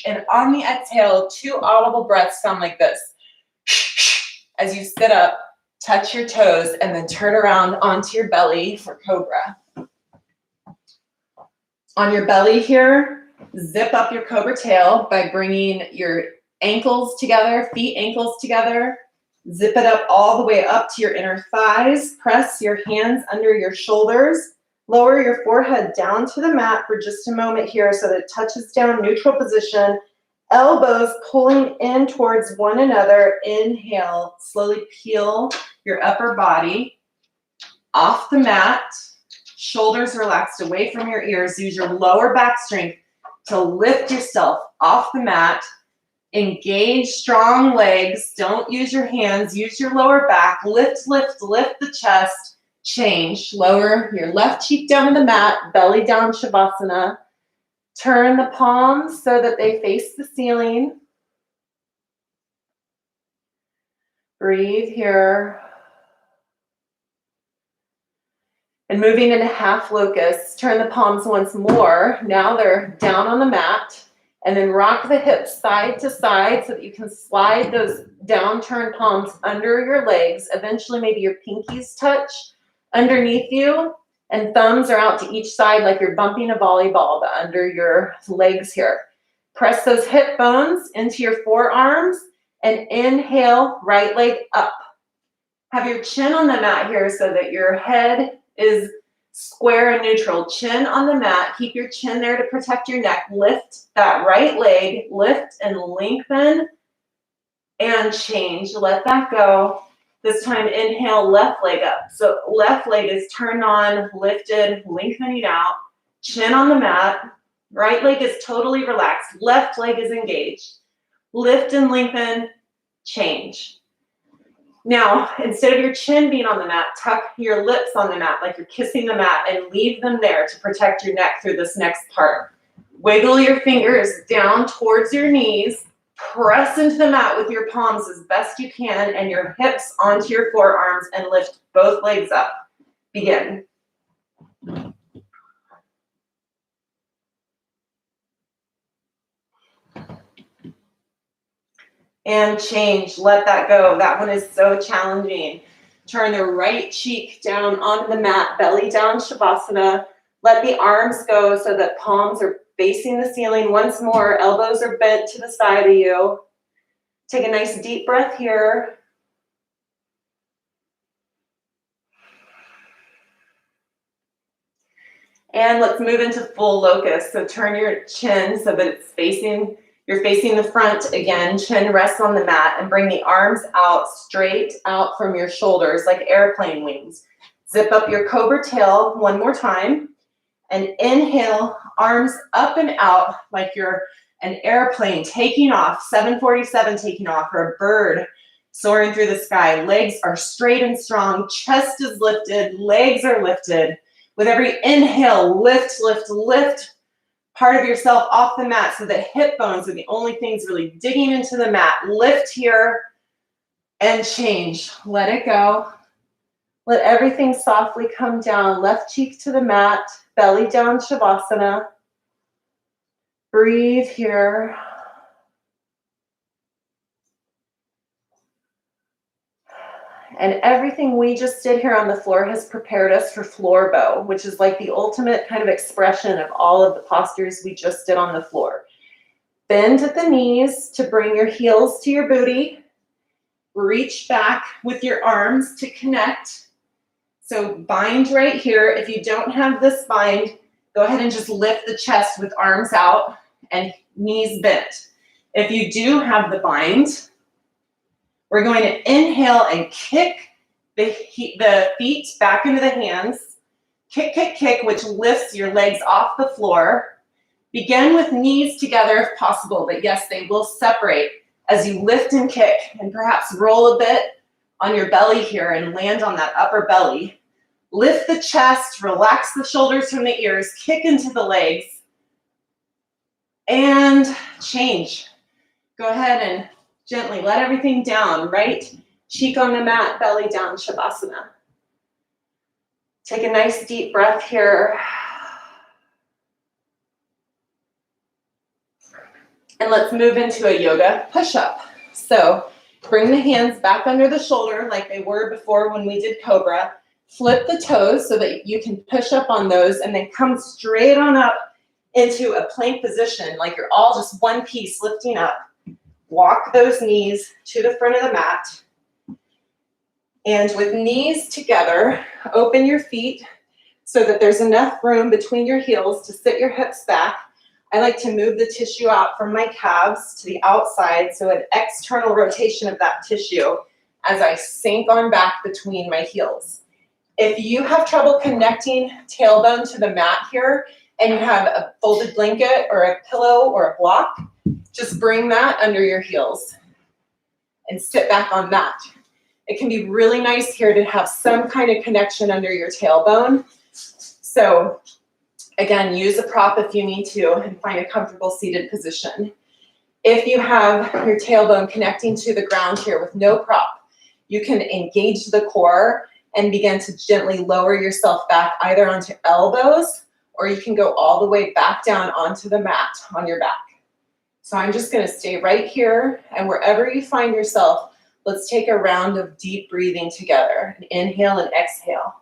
And on the exhale, 2 audible breaths sound like this. As you sit up, touch your toes, and then turn around onto your belly for cobra. On your belly here, zip up your cobra tail by bringing your ankles together, feet ankles together. Zip it up all the way up to your inner thighs. Press your hands under your shoulders. Lower your forehead down to the mat for just a moment here so that it touches down, neutral position. Elbows pulling in towards one another. Inhale, slowly peel your upper body off the mat. Shoulders relaxed away from your ears. Use your lower back strength to lift yourself off the mat. Engage strong legs. Don't use your hands. Use your lower back. Lift, lift, lift the chest. Change. Lower your left cheek down to the mat. Belly down, Shavasana. Turn the palms so that they face the ceiling. Breathe here. And moving into half locust, turn the palms once more. Now they're down on the mat. And then rock the hips side to side so that you can slide those down-turned palms under your legs. Eventually, maybe your pinkies touch underneath you, and thumbs are out to each side like you're bumping a volleyball, but under your legs here. Press those hip bones into your forearms, and inhale, right leg up. Have your chin on the mat here so that your head is square and neutral. Chin on the mat. Keep your chin there to protect your neck. Lift that right leg. Lift and lengthen and change. Let that go. This time, inhale, left leg up. So left leg is turned on, lifted, lengthening out. Chin on the mat. Right leg is totally relaxed. Left leg is engaged. Lift and lengthen, change. Now, instead of your chin being on the mat, tuck your lips on the mat like you're kissing the mat and leave them there to protect your neck through this next part. Wiggle your fingers down towards your knees. Press into the mat with your palms as best you can and your hips onto your forearms and lift both legs up. Begin. And change. Let that go. That one is so challenging. Turn the right cheek down onto the mat, belly down, Shavasana. Let the arms go so that palms are facing the ceiling once more. Elbows are bent to the side of you. Take a nice deep breath here. And let's move into full locust. So turn your chin so that it's you're facing the front again. Chin rests on the mat and bring the arms out, straight out from your shoulders like airplane wings. Zip up your cobra tail one more time. And inhale, arms up and out like you're an airplane taking off, 747 taking off, or a bird soaring through the sky. Legs are straight and strong, chest is lifted, legs are lifted. With every inhale, lift, lift, lift part of yourself off the mat so that hip bones are the only things really digging into the mat. Lift here and change. Let it go. Let everything softly come down. Left cheek to the mat, belly down, Shavasana. Breathe here. And everything we just did here on the floor has prepared us for floor bow, which is like the ultimate kind of expression of all of the postures we just did on the floor. Bend at the knees to bring your heels to your booty. Reach back with your arms to connect. So bind right here. If you don't have this bind, go ahead and just lift the chest with arms out and knees bent. If you do have the bind, we're going to inhale and kick the feet back into the hands. Kick, kick, kick, which lifts your legs off the floor. Begin with knees together if possible, but yes, they will separate as you lift and kick, and perhaps roll a bit on your belly here and land on that upper belly. Lift the chest, relax the shoulders from the ears, kick into the legs, and change. Go ahead and gently let everything down, right cheek on the mat, belly down, Shavasana. Take a nice deep breath here. And let's move into a yoga push-up. So bring the hands back under the shoulder like they were before when we did Cobra. Flip the toes so that you can push up on those and then come straight on up into a plank position like you're all just one piece lifting up. Walk those knees to the front of the mat. And with knees together, open your feet so that there's enough room between your heels to sit your hips back. I like to move the tissue out from my calves to the outside, so an external rotation of that tissue as I sink on back between my heels. If you have trouble connecting tailbone to the mat here and you have a folded blanket or a pillow or a block, just bring that under your heels and sit back on that. It can be really nice here to have some kind of connection under your tailbone. So again, use a prop if you need to and find a comfortable seated position. If you have your tailbone connecting to the ground here with no prop, You can engage the core and begin to gently lower yourself back either onto elbows, or you can go all the way back down onto the mat on your back. So I'm just going to stay right here, and wherever you find yourself, let's take a round of deep breathing together. Inhale and exhale.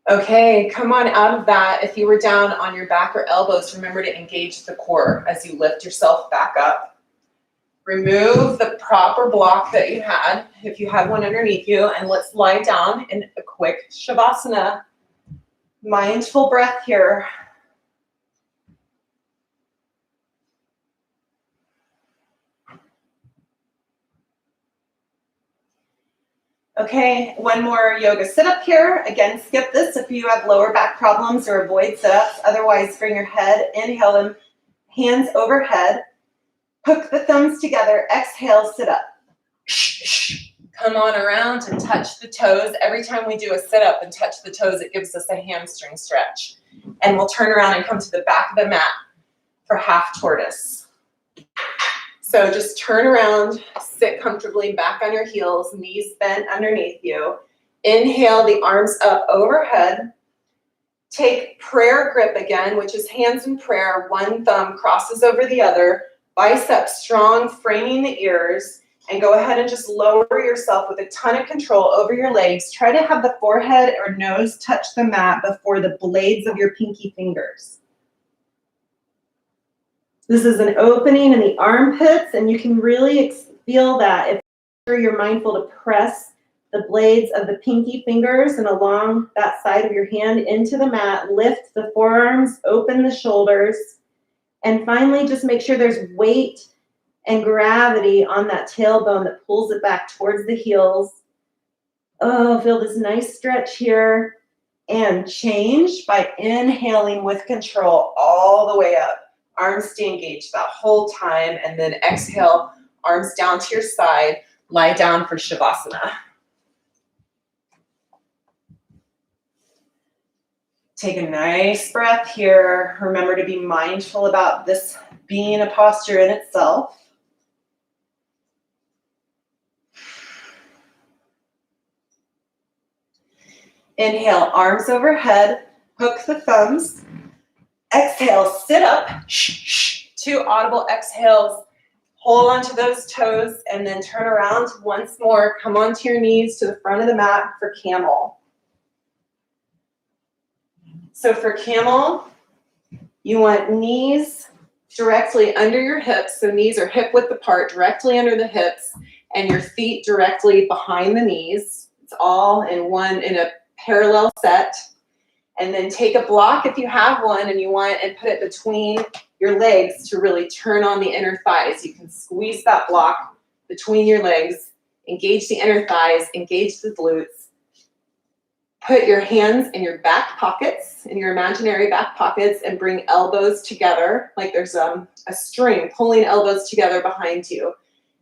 Okay, come on out of that. If you were down on your back or elbows, remember to engage the core as you lift yourself back up. Remove the proper block that you had, if you had one underneath you, and let's lie down in a quick Shavasana. Mindful breath here. Okay, one more yoga sit-up here. Again, skip this if you have lower back problems or avoid sit-ups. Otherwise, bring your head, inhale them, hands overhead. Hook the thumbs together, exhale, sit up. Come on around and touch the toes. Every time we do a sit-up and touch the toes, it gives us a hamstring stretch. And we'll turn around and come to the back of the mat for half tortoise. So just turn around, sit comfortably back on your heels, knees bent underneath you. Inhale the arms up overhead. Take prayer grip again, which is hands in prayer. One thumb crosses over the other, biceps strong, framing the ears, and go ahead and just lower yourself with a ton of control over your legs. Try to have the forehead or nose touch the mat before the blades of your pinky fingers. This is an opening in the armpits, and you can really feel that if you're mindful to press the blades of the pinky fingers and along that side of your hand into the mat. Lift the forearms, open the shoulders, and finally just make sure there's weight and gravity on that tailbone that pulls it back towards the heels. Oh, feel this nice stretch here, and change by inhaling with control all the way up. Arms stay engaged that whole time, and then exhale, arms down to your side, lie down for Shavasana. Take a nice breath here. Remember to be mindful about this being a posture in itself. Inhale, arms overhead, hook the thumbs. Exhale, sit up. Two audible exhales. Hold onto those toes and then turn around once more. Come onto your knees to the front of the mat for camel. So for camel, you want knees directly under your hips. So knees are hip width apart, directly under the hips, and your feet directly behind the knees. It's all in a parallel set. And then take a block if you have one and you want, and put it between your legs to really turn on the inner thighs. You can squeeze that block between your legs, engage the inner thighs, engage the glutes. Put your hands in your back pockets, in your imaginary back pockets, and bring elbows together like there's a string pulling elbows together behind you.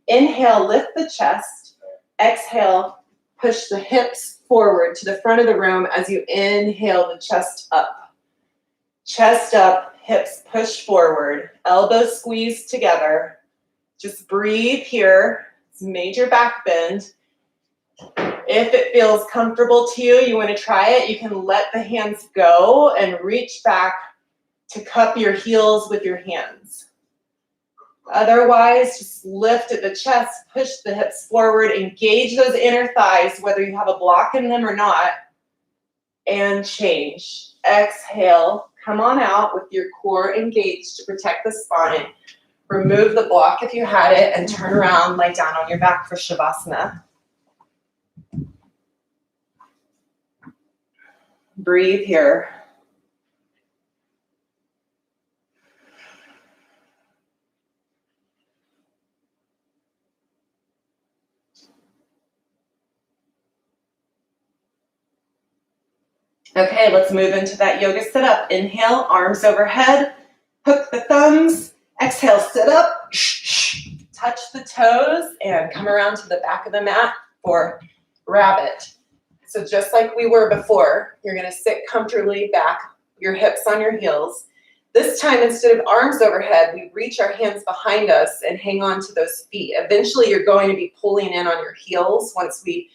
Inhale, lift the chest. Exhale, push the hips forward to the front of the room as you inhale the chest up. Chest up, hips push forward, elbows squeeze together. Just breathe here. It's major back bend. If it feels comfortable to you, you want to try it, you can let the hands go and reach back to cup your heels with your hands. Otherwise, just lift at the chest, push the hips forward, engage those inner thighs, whether you have a block in them or not, and change. Exhale, come on out with your core engaged to protect the spine. Remove the block if you had it, and turn around, lay down on your back for Shavasana. Breathe here. Okay, let's move into that yoga sit-up. Inhale, arms overhead, hook the thumbs. Exhale, sit up, touch the toes, and come around to the back of the mat for rabbit. So just like we were before, you're gonna sit comfortably back, your hips on your heels. This time, instead of arms overhead, we reach our hands behind us and hang on to those feet. Eventually, you're going to be pulling in on your heels once we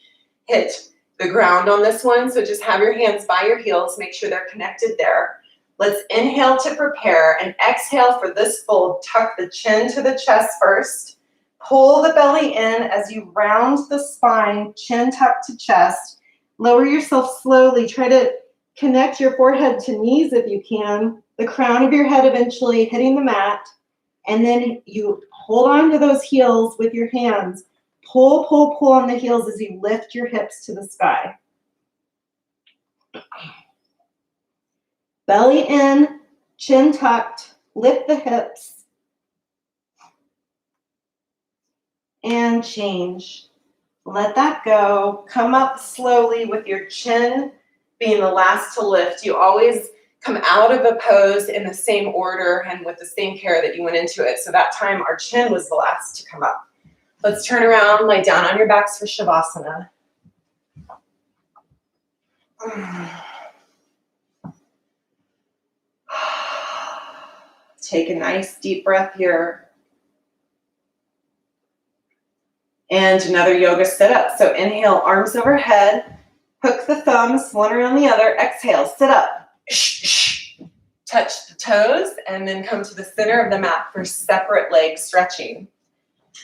hit the ground on this one. So just have your hands by your heels. Make sure they're connected there. Let's inhale to prepare and exhale for this fold. Tuck the chin to the chest first. Pull the belly in as you round the spine, chin tucked to chest. Lower yourself slowly. Try to connect your forehead to knees if you can. The crown of your head eventually hitting the mat. And then you hold on to those heels with your hands. Pull, pull, pull on the heels as you lift your hips to the sky. Belly in, chin tucked, lift the hips. And change. Let that go. Come up slowly with your chin being the last to lift. You always come out of a pose in the same order and with the same care that you went into it. So that time our chin was the last to come up. Let's turn around, lay down on your backs for Shavasana. Take a nice deep breath here. And another yoga sit-up. So inhale, arms overhead. Hook the thumbs, one around the other. Exhale, sit up. Touch the toes, and then come to the center of the mat for separate leg stretching.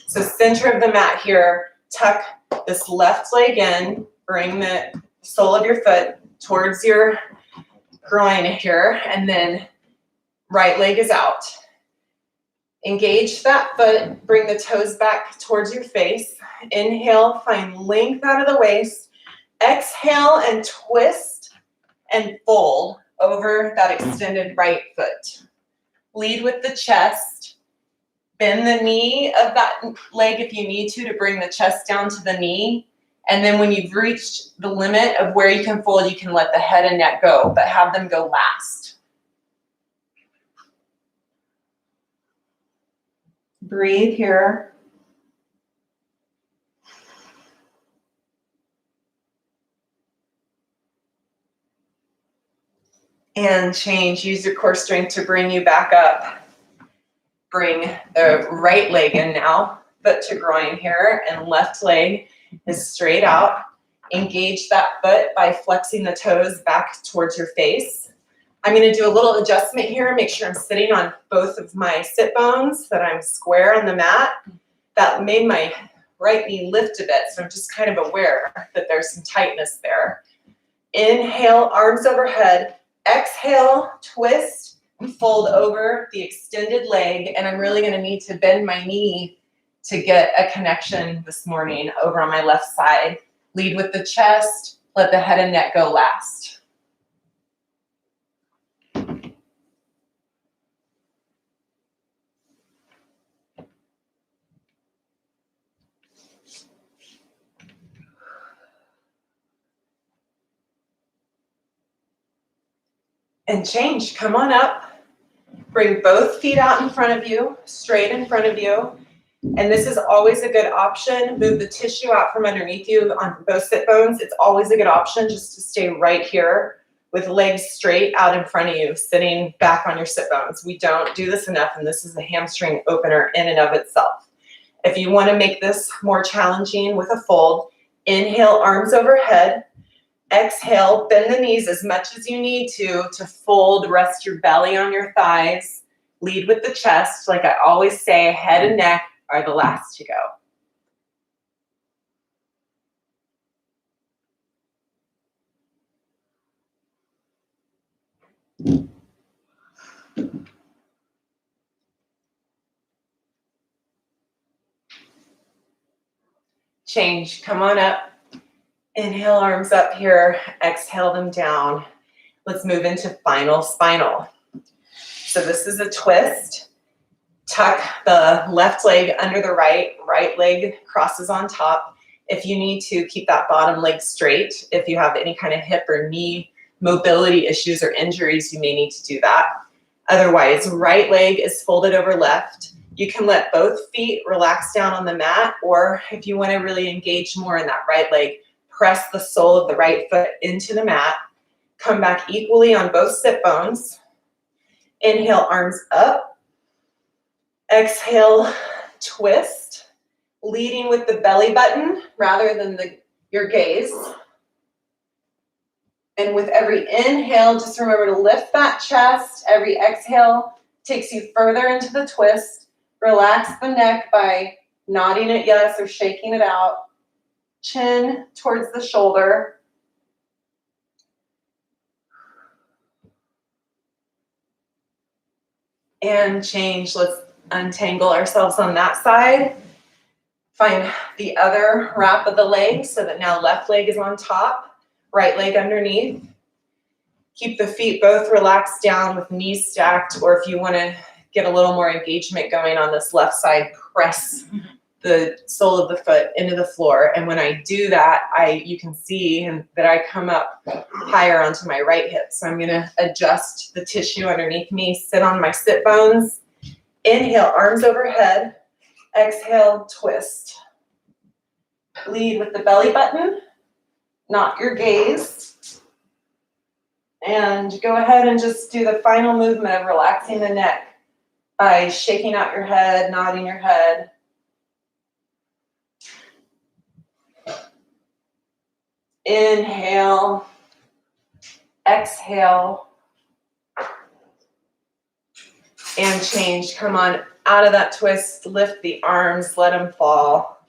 So center of the mat here, tuck this left leg in. Bring the sole of your foot towards your groin here, and then right leg is out. Engage that foot, bring the toes back towards your face. Inhale, find length out of the waist. Exhale and twist and fold over that extended right foot. Lead with the chest. Bend the knee of that leg if you need to bring the chest down to the knee. And then when you've reached the limit of where you can fold, you can let the head and neck go, but have them go last. Breathe here. And change. Use your core strength to bring you back up. Bring the right leg in now, foot to groin here, and left leg is straight out. Engage that foot by flexing the toes back towards your face. I'm going to do a little adjustment here. Make sure I'm sitting on both of my sit bones, that I'm square on the mat. That made my right knee lift a bit, so I'm just kind of aware that there's some tightness there. Inhale, arms overhead. Exhale, twist and fold over the extended leg. And I'm really going to need to bend my knee to get a connection this morning over on my left side. Lead with the chest. Let the head and neck go last. And change. Come on up. Bring both feet out in front of you, straight in front of you. And this is always a good option. Move the tissue out from underneath you on both sit bones. It's always a good option just to stay right here with legs straight out in front of you, sitting back on your sit bones. We don't do this enough, and this is a hamstring opener in and of itself. If you want to make this more challenging with a fold, inhale, arms overhead. Exhale, bend the knees as much as you need to fold. Rest your belly on your thighs. Lead with the chest. Like I always say, head and neck are the last to go. Change. Come on up. Inhale, arms up here. Exhale them down. Let's move into final spinal. So this is a twist. Tuck the left leg under the right leg crosses on top. If you need to, keep that bottom leg straight. If you have any kind of hip or knee mobility issues or injuries, you may need to do that. Otherwise, right leg is folded over left. You can let both feet relax down on the mat, or if you want to really engage more in that right leg, press the sole of the right foot into the mat. Come back equally on both sit bones. Inhale, arms up. Exhale, twist, leading with the belly button rather than your gaze. And with every inhale, just remember to lift that chest. Every exhale takes you further into the twist. Relax the neck by nodding it yes or shaking it out. Chin towards the shoulder. And change. Let's untangle ourselves on that side. Find the other wrap of the leg so that now left leg is on top, right leg underneath. Keep the feet both relaxed down with knees stacked, or if you want to get a little more engagement going on this left side, press the sole of the foot into the floor. And when I do that, you can see that I come up higher onto my right hip. So I'm going to adjust the tissue underneath me, sit on my sit bones. Inhale, arms overhead. Exhale, twist. Lead with the belly button, not your gaze. And go ahead and just do the final movement of relaxing the neck by shaking out your head, nodding your head. Inhale, exhale, and change. Come on out of that twist, lift the arms, let them fall.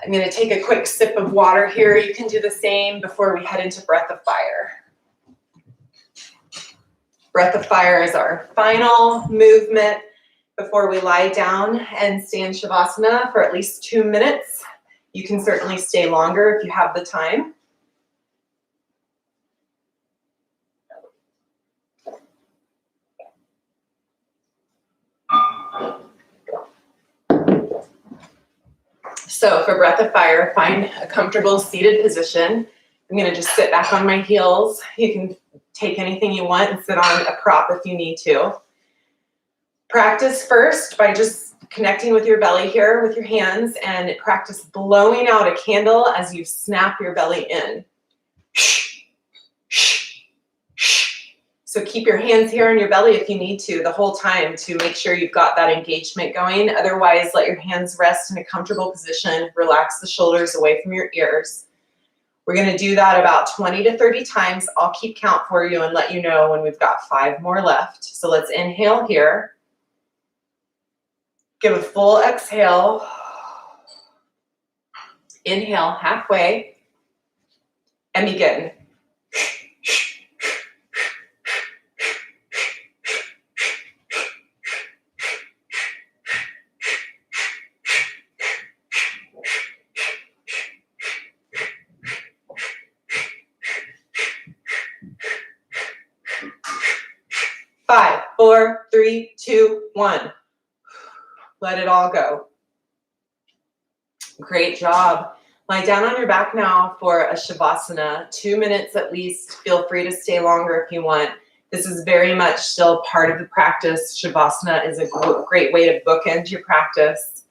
I'm going to take a quick sip of water here. You can do the same before we head into breath of fire. Breath of fire is our final movement before we lie down and stay in Shavasana for at least 2 minutes. You can certainly stay longer if you have the time. So for breath of fire, find a comfortable seated position. I'm going to just sit back on my heels. You can take anything you want and sit on a prop if you need to. Practice first by just connecting with your belly here with your hands, and practice blowing out a candle as you snap your belly in. So keep your hands here on your belly if you need to the whole time to make sure you've got that engagement going. Otherwise, let your hands rest in a comfortable position. Relax the shoulders away from your ears. We're going to do that about 20 to 30 times. I'll keep count for you and let you know when we've got 5 more left. So let's inhale here. Give a full exhale. Inhale halfway. And begin. Five, 4, 3, 2, 1. Let it all go. Great job. Lie down on your back now for a Shavasana. 2 minutes at least. Feel free to stay longer if you want. This is very much still part of the practice. Shavasana is a great way to bookend your practice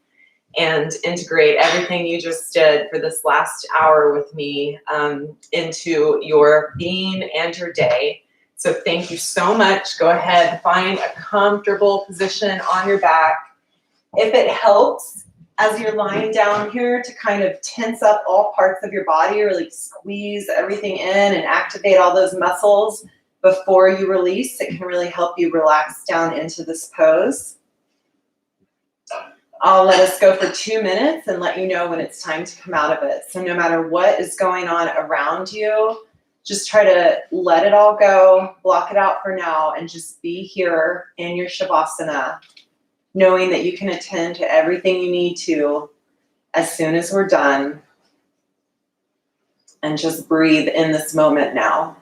and integrate everything you just did for this last hour with me into your being and your day. So thank you so much. Go ahead, find a comfortable position on your back. If it helps, as you're lying down here, to kind of tense up all parts of your body, really squeeze everything in and activate all those muscles before you release, it can really help you relax down into this pose. I'll let us go for 2 minutes and let you know when it's time to come out of it. So no matter what is going on around you, just try to let it all go, block it out for now, and just be here in your Shavasana, knowing that you can attend to everything you need to as soon as we're done. And just breathe in this moment now.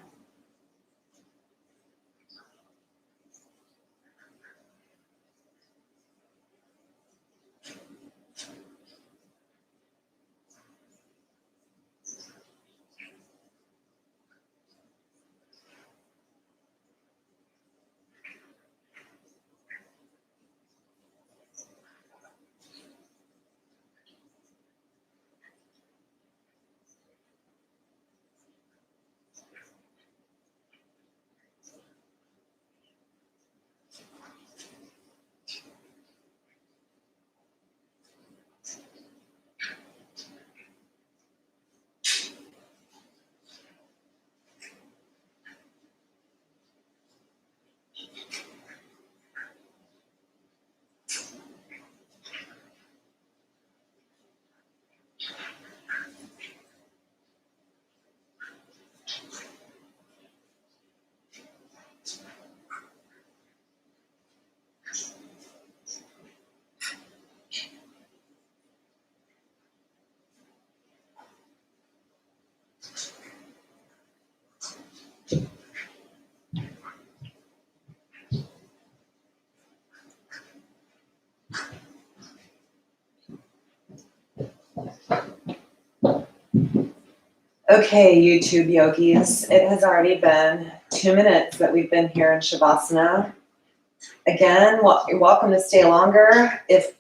Okay, YouTube yogis, it has already been 2 minutes that we've been here in Shavasana. Again, you're welcome to stay longer if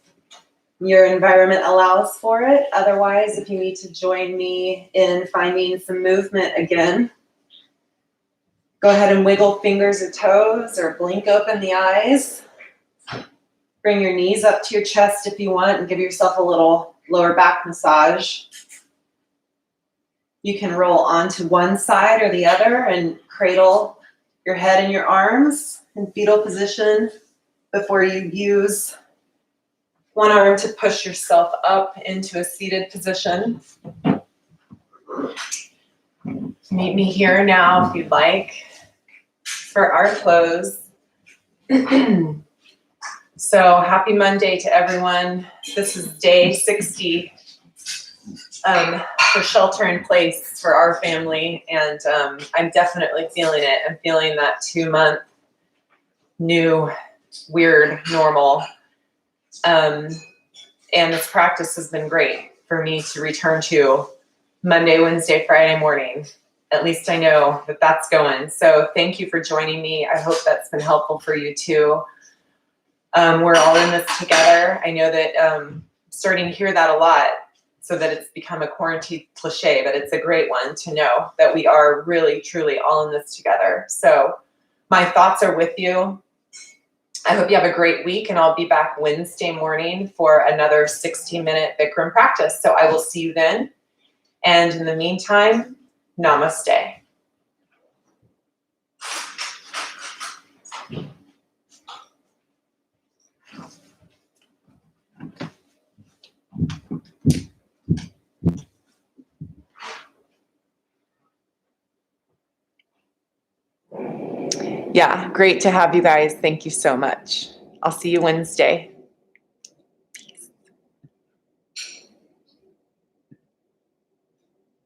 your environment allows for it. Otherwise, if you need to join me in finding some movement again, go ahead and wiggle fingers or toes or blink open the eyes. Bring your knees up to your chest if you want and give yourself a little lower back massage. You can roll onto one side or the other and cradle your head in your arms in fetal position before you use one arm to push yourself up into a seated position. Meet me here now if you'd like for our close. So happy Monday to everyone. This is day 60 for shelter in place for our family, and I'm definitely feeling it. I'm feeling that 2-month new weird normal. And this practice has been great for me to return to Monday, Wednesday, Friday morning. At least I know that that's going. So thank you for joining me. I hope that's been helpful for you too. We're all in this together. I know that I'm starting to hear that a lot, so that it's become a quarantine cliche, but it's a great one to know that we are really, truly all in this together. So my thoughts are with you. I hope you have a great week, and I'll be back Wednesday morning for another 16-minute Bikram practice. So I will see you then. And in the meantime, namaste. Yeah, great to have you guys. Thank you so much. I'll see you Wednesday.